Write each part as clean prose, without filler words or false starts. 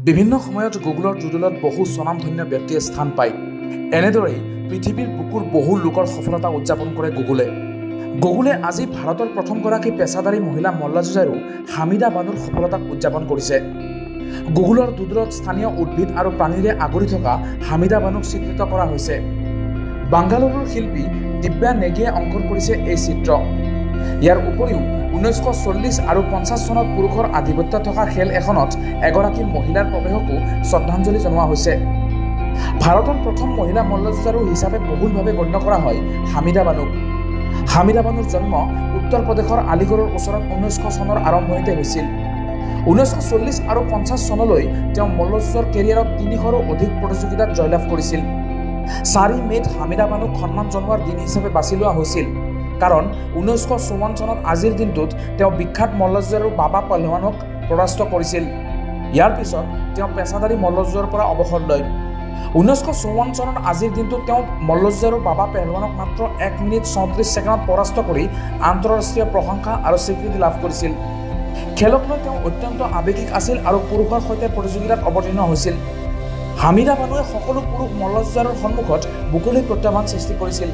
বিভিন্ন সময়ত গুগলৰ ডুডলত বহু স্বনামধন্য ব্যক্তিয়ে স্থান পায়। এনেদৰেই পৃথিৱীৰ বুকুৰ বহু লোকৰ সফলতা উদযাপন কৰে গুগলে আজি ভাৰতৰ প্ৰথমগৰাকী পেছাদাৰী মহিলা মল্লযুঁজাৰু হামিদা বানুৰ সফলতাক উদযাপন কৰিছে। গুগলৰ ডুডলত স্থানীয় উদ্ভিদ আৰু প্ৰাণীৰে আগুৰি থকা হামিদা বানুক চিত্ৰিত কৰা হৈছে। বাংগালুৰুৰ শিল্পী দিব্যা নেগীয়ে অংকন কৰিছে এই চিত্ৰ। ইয়াৰ উপৰিও 1940 আৰু 50 চনত পুৰুষৰ আধিপত্য থকা খেল এখনত এগৰাকী মহিলাৰ প্ৰৱেশকো শ্ৰদ্ধাঞ্জলি জনোৱা হৈছে। ভাৰতৰ প্ৰথম মহিলা মল্লযুঁজাৰু হিচাপে বহুলভাৱে গণ্য কৰা হয় হামিদা বানুক। হামিদা বানুৰ জন্ম উত্তৰ প্ৰদেশৰ আলিগড়ৰ ওচৰত 1900 চনৰ আৰম্ভণিতে হৈছিল। 1940 আৰু 50 চনলৈ তেওঁ মল্লযুঁজৰ কেৰিয়াৰত 300ৰো অধিক প্ৰতিযোগিতাত জয়লাভ কৰিছিল। 4 মে'ত হামিদা বানুক সন্মান জনোৱাৰ দিন হিচাপে বাছি লোৱা হৈছিল, কাৰণ 1954 চনত আজিৰ দিনটোত তেওঁ বিখ্যাত মল্লযুঁজাৰু বাবা পহলৱানক পৰাস্ত কৰিছিল। ইয়াৰ পিছত তেওঁ পেছাদাৰী মল্লযুঁজৰ পৰা অৱসৰ লয়। 1954 চনত আজিৰ দিনটোত তেওঁ মল্লযুঁজাৰু বাবা পহলৱানক মাত্ৰ 1 মিনিট 34 ছেকেণ্ডত পৰাস্ত কৰি আন্তঃৰাষ্ট্ৰীয় প্ৰশংসা আৰু স্বীকৃতি লাভ কৰিছিল। খেলক লৈ তেওঁ অত্যন্ত আৱেগিক আছিল আৰু পুৰুষৰ সৈতে প্ৰতিযোগিতাত অৱতীৰ্ণ হৈছিল। হামিদা বানুৱে সকলো পুৰুষ মল্লযুঁজাৰুৰ সন্মুখত বুকুলি প্ৰত্যাহ্বান সৃষ্টি কৰিছিল।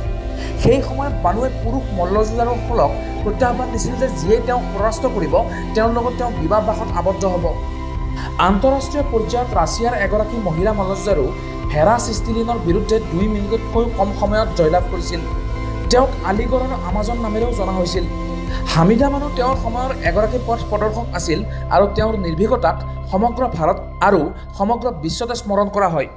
সেই সময়ত বানুৱে পুৰুষ মল্লযুঁজাৰুসকলক প্ৰত্যাহ্বান দিছিল যে যিয়ে তেওঁক পৰাস্ত কৰিব তেওঁৰ লগত তেওঁ বিবাহবাসত আবদ্ধ হ'ব। আন্তঃৰাষ্ট্ৰীয় পৰ্যায়ত ৰাছিয়াৰ এগৰাকী মহিলা মল্লযুঁজাৰু ভেৰা চিষ্টিলিনৰ বিৰুদ্ধে 2 মিনিটতকৈও কম সময়ত জয়লাভ কৰিছিল। তেওঁক আলিগড়ৰ আমাজন নামেৰেও জনা হৈছিল। হামিদা বানু তেওঁৰ সময়ৰ এগৰাকী পথ প্ৰদৰ্শক আছিল আৰু তেওঁৰ নিৰ্ভীকতাক সমগ্ৰ ভাৰত আৰু সমগ্ৰ বিশ্বতে স্মৰণ কৰা হয়।